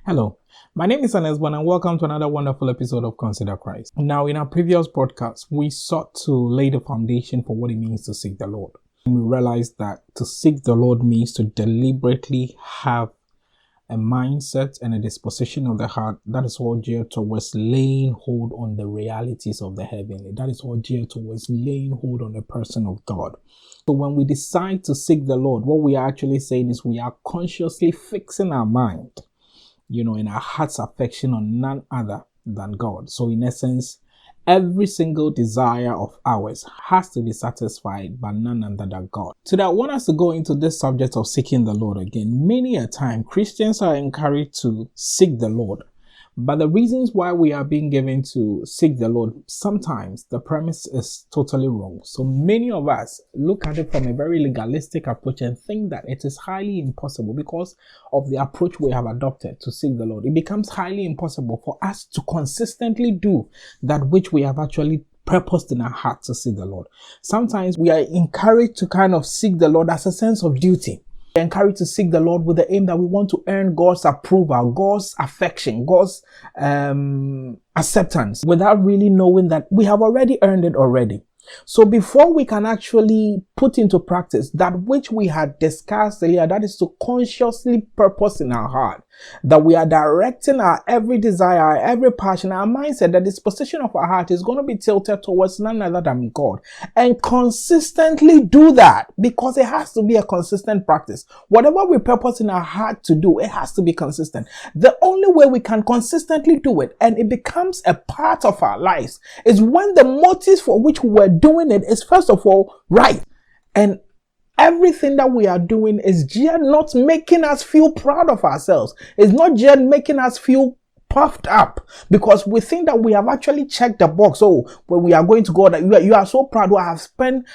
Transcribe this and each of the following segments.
Hello, my name is Anesban and welcome to another wonderful episode of Consider Christ. Now, in our previous broadcast, we sought to lay the foundation for what it means to seek the Lord. And we realized that to seek the Lord means to deliberately have a mindset and a disposition of the heart that is all geared towards laying hold on the realities of the heavenly. That is all geared towards laying hold on the person of God. So when we decide to seek the Lord, what we are actually saying is we are consciously fixing our mind, in our heart's affection on none other than God. So in essence, every single desire of ours has to be satisfied by none other than God. Today, I want us to go into this subject of seeking the Lord again. Many a time, Christians are encouraged to seek the Lord. But the reasons why we are being given to seek the Lord, sometimes the premise is totally wrong. So many of us look at it from a very legalistic approach and think that it is highly impossible because of the approach we have adopted to seek the Lord. It becomes highly impossible for us to consistently do that which we have actually purposed in our heart to seek the Lord. Sometimes we are encouraged to kind of seek the Lord as a sense of duty. Encouraged to seek the Lord with the aim that we want to earn God's approval, God's affection, God's acceptance, without really knowing that we have already earned it already. So before we can actually put into practice that which we had discussed earlier, that is to consciously purpose in our heart, that we are directing our every desire, our every passion, our mindset, the disposition of our heart is going to be tilted towards none other than God. And consistently do that, because it has to be a consistent practice. Whatever we purpose in our heart to do, it has to be consistent. The only way we can consistently do it, and it becomes a part of our lives, is when the motives for which we're doing it is first of all right. And everything that we are doing is just not making us feel proud of ourselves. It's not just making us feel puffed up because we think that we have actually checked the box. Oh, when we are going to God, you are so proud. I have spent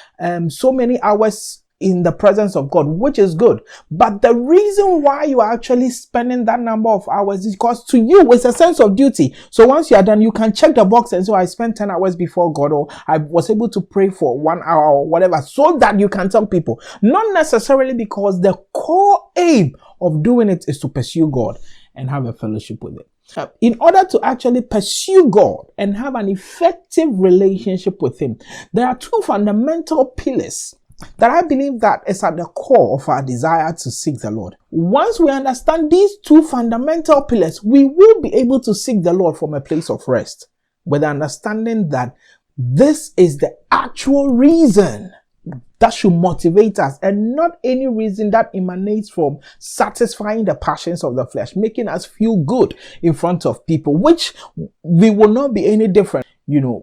so many hours in the presence of God, which is good. But the reason why you are actually spending that number of hours is because to you, it's a sense of duty. So once you are done, you can check the box and so I spent 10 hours before God, or I was able to pray for 1 hour or whatever, so that you can tell people. Not necessarily because the core aim of doing it is to pursue God and have a fellowship with Him. In order to actually pursue God and have an effective relationship with Him, there are two fundamental pillars that I believe that is at the core of our desire to seek the Lord. Once we understand these two fundamental pillars, we will be able to seek the Lord from a place of rest, with the understanding that this is the actual reason that should motivate us, and not any reason that emanates from satisfying the passions of the flesh, making us feel good in front of people, which we will not be any different.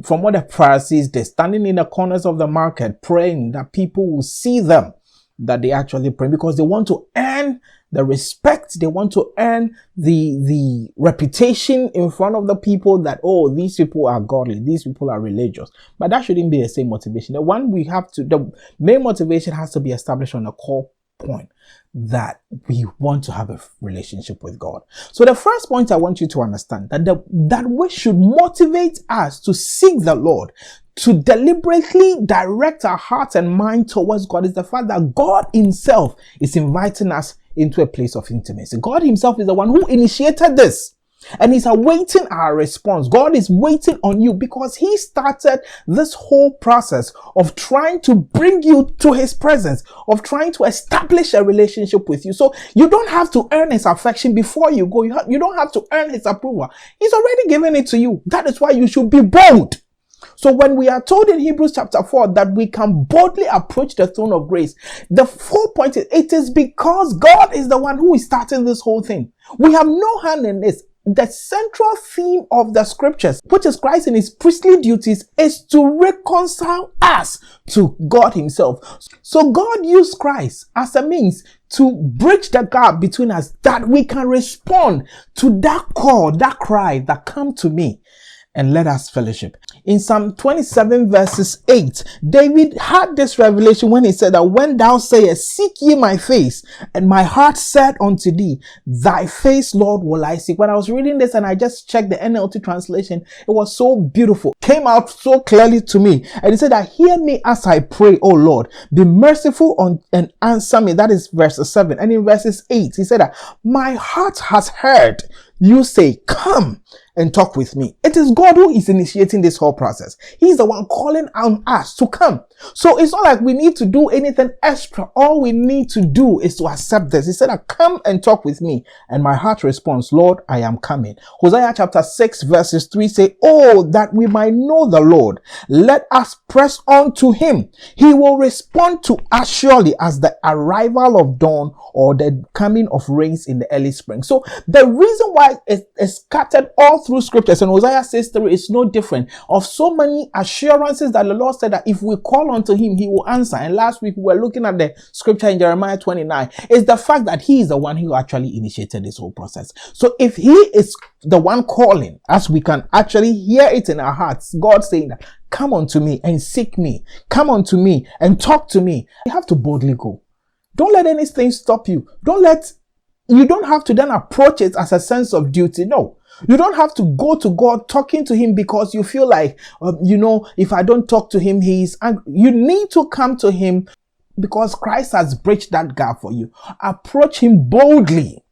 From what the Pharisees did, standing in the corners of the market, praying that people will see them, that they actually pray, because they want to earn the respect, they want to earn the reputation in front of the people that, oh, these people are godly, these people are religious. But that shouldn't be the same motivation. The main motivation has to be established on a core point, that we want to have a relationship with God. So the first point I want you to understand, that which should motivate us to seek the Lord, to deliberately direct our hearts and mind towards God, is the fact that God Himself is inviting us into a place of intimacy. God Himself is the one who initiated this. And He's awaiting our response. God is waiting on you because He started this whole process of trying to bring you to His presence, of trying to establish a relationship with you. So you don't have to earn His affection before you go. You don't have to earn His approval. He's already given it to you. That is why you should be bold. So when we are told in Hebrews chapter 4 that we can boldly approach the throne of grace, the full point is, it is because God is the one who is starting this whole thing. We have no hand in this. The central theme of the scriptures, which is Christ in His priestly duties, is to reconcile us to God Himself. So God used Christ as a means to bridge the gap between us, that we can respond to that call, that cry that come to me and let us fellowship. In Psalm 27 verses 8, David had this revelation when he said that when thou sayest, seek ye my face, and my heart said unto thee, thy face, Lord, will I seek. When I was reading this and I just checked the NLT translation, it was so beautiful. Came out so clearly to me. And he said that, hear me as I pray, O Lord. Be merciful and answer me. That is verse 7. And in verses 8, he said that, my heart has heard you say, come and talk with me. It is God who is initiating this whole process. He's the one calling on us to come. So it's not like we need to do anything extra. All we need to do is to accept this. He said, come and talk with me. And my heart responds, Lord, I am coming. Hosea chapter 6 verses 3 say, oh, that we might know the Lord. Let us press on to him. He will respond to us surely as the arrival of dawn or the coming of rains in the early spring. So the reason why it's scattered all through scriptures, and Hosea says there is no different, of so many assurances that the Lord said that if we call unto him, he will answer. And last week we were looking at the scripture in Jeremiah 29, is the fact that he is the one who actually initiated this whole process. So if he is the one calling, as we can actually hear it in our hearts, God saying that, come unto me and seek me, come unto me and talk to me, you have to boldly go. Don't let anything stop you. You don't have to then approach it as a sense of duty. No, you don't have to go to God talking to him because you feel like, if I don't talk to him, he's angry. You need to come to him because Christ has bridged that gap for you. Approach him boldly,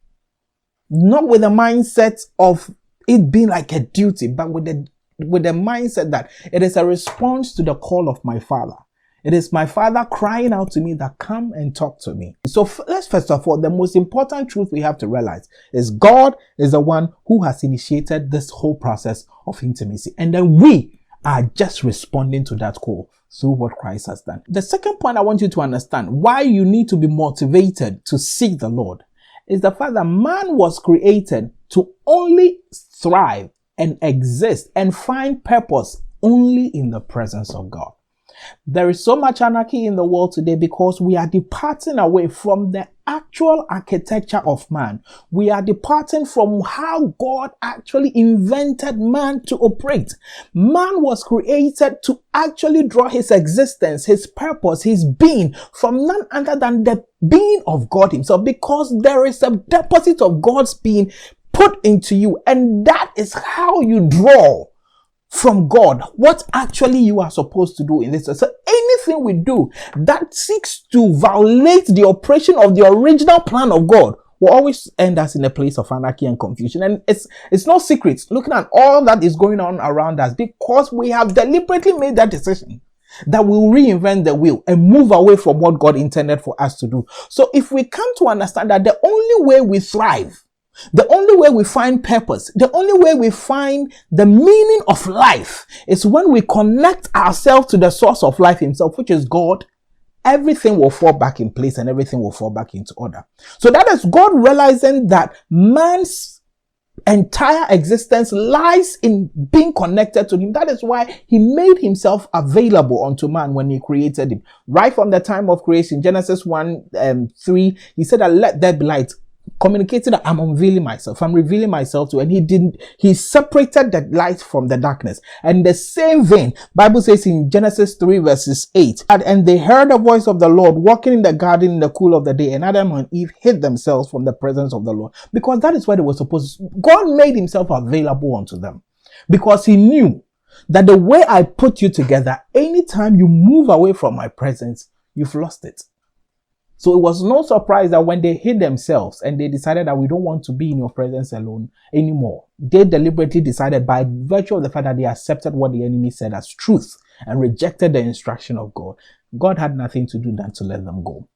not with the mindset of it being like a duty, but with the mindset that it is a response to the call of my Father. It is my Father crying out to me that come and talk to me. So let's first of all, the most important truth we have to realize is God is the one who has initiated this whole process of intimacy. And then we are just responding to that call through what Christ has done. The second point I want you to understand why you need to be motivated to seek the Lord is the fact that man was created to only thrive and exist and find purpose only in the presence of God. There is so much anarchy in the world today because we are departing away from the actual architecture of man. We are departing from how God actually invented man to operate. Man was created to actually draw his existence, his purpose, his being from none other than the being of God himself, because there is a deposit of God's being put into you, and that is how you draw from God what actually you are supposed to do in this. So anything we do that seeks to violate the operation of the original plan of God will always end us in a place of anarchy and confusion. And it's no secret looking at all that is going on around us, because we have deliberately made that decision that we will reinvent the wheel and move away from what God intended for us to do. So if we come to understand that the only way we thrive, the only way we find purpose, the only way we find the meaning of life is when we connect ourselves to the source of life himself, which is God, everything will fall back in place and everything will fall back into order. So that is God realizing that man's entire existence lies in being connected to him. That is why he made himself available unto man when he created him. Right from the time of creation, Genesis 1:3, he said that let there be light. Communicated that I'm unveiling myself, I'm revealing myself to, and he separated the light from the darkness. And the same vein, Bible says in Genesis 3 verses 8, and they heard the voice of the Lord walking in the garden in the cool of the day, and Adam and Eve hid themselves from the presence of the Lord, because that is where they were supposed to. God made himself available unto them because he knew that the way I put you together, anytime you move away from my presence, you've lost it. So it was no surprise that when they hid themselves and they decided that we don't want to be in your presence alone anymore, they deliberately decided, by virtue of the fact that they accepted what the enemy said as truth and rejected the instruction of God, God had nothing to do than to let them go.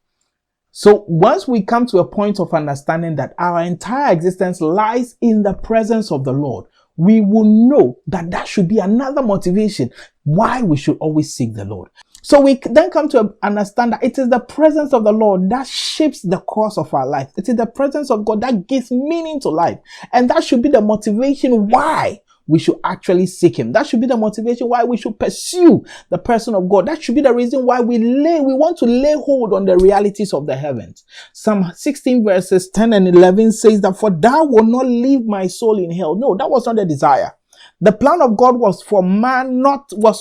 So once we come to a point of understanding that our entire existence lies in the presence of the Lord, we will know that that should be another motivation why we should always seek the Lord. So we then come to understand that it is the presence of the Lord that shapes the course of our life. It is the presence of God that gives meaning to life. And that should be the motivation why we should actually seek him. That should be the motivation why we should pursue the person of God. That should be the reason why we want to lay hold on the realities of the heavens. Psalm 16 verses 10 and 11 says that, for thou wilt not leave my soul in hell. No, that was not the desire. The plan of God was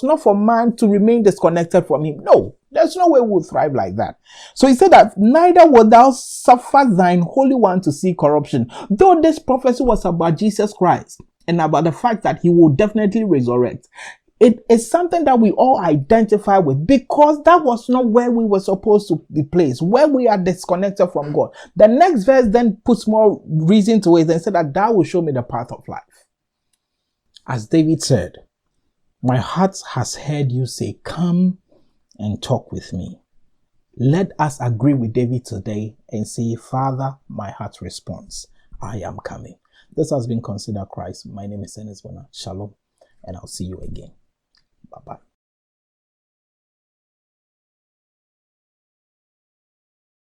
not for man to remain disconnected from him. No, there's no way we will thrive like that. So he said that neither wilt thou suffer thine Holy One to see corruption. Though this prophecy was about Jesus Christ and about the fact that he will definitely resurrect, it is something that we all identify with, because that was not where we were supposed to be placed, where we are disconnected from God. The next verse then puts more reason to it and said that thou will show me the path of life. As David said, my heart has heard you say, come and talk with me. Let us agree with David today and say, Father, my heart responds, I am coming. This has been Consider Christ. My name is Enes Bona. Shalom, and I'll see you again. Bye-bye.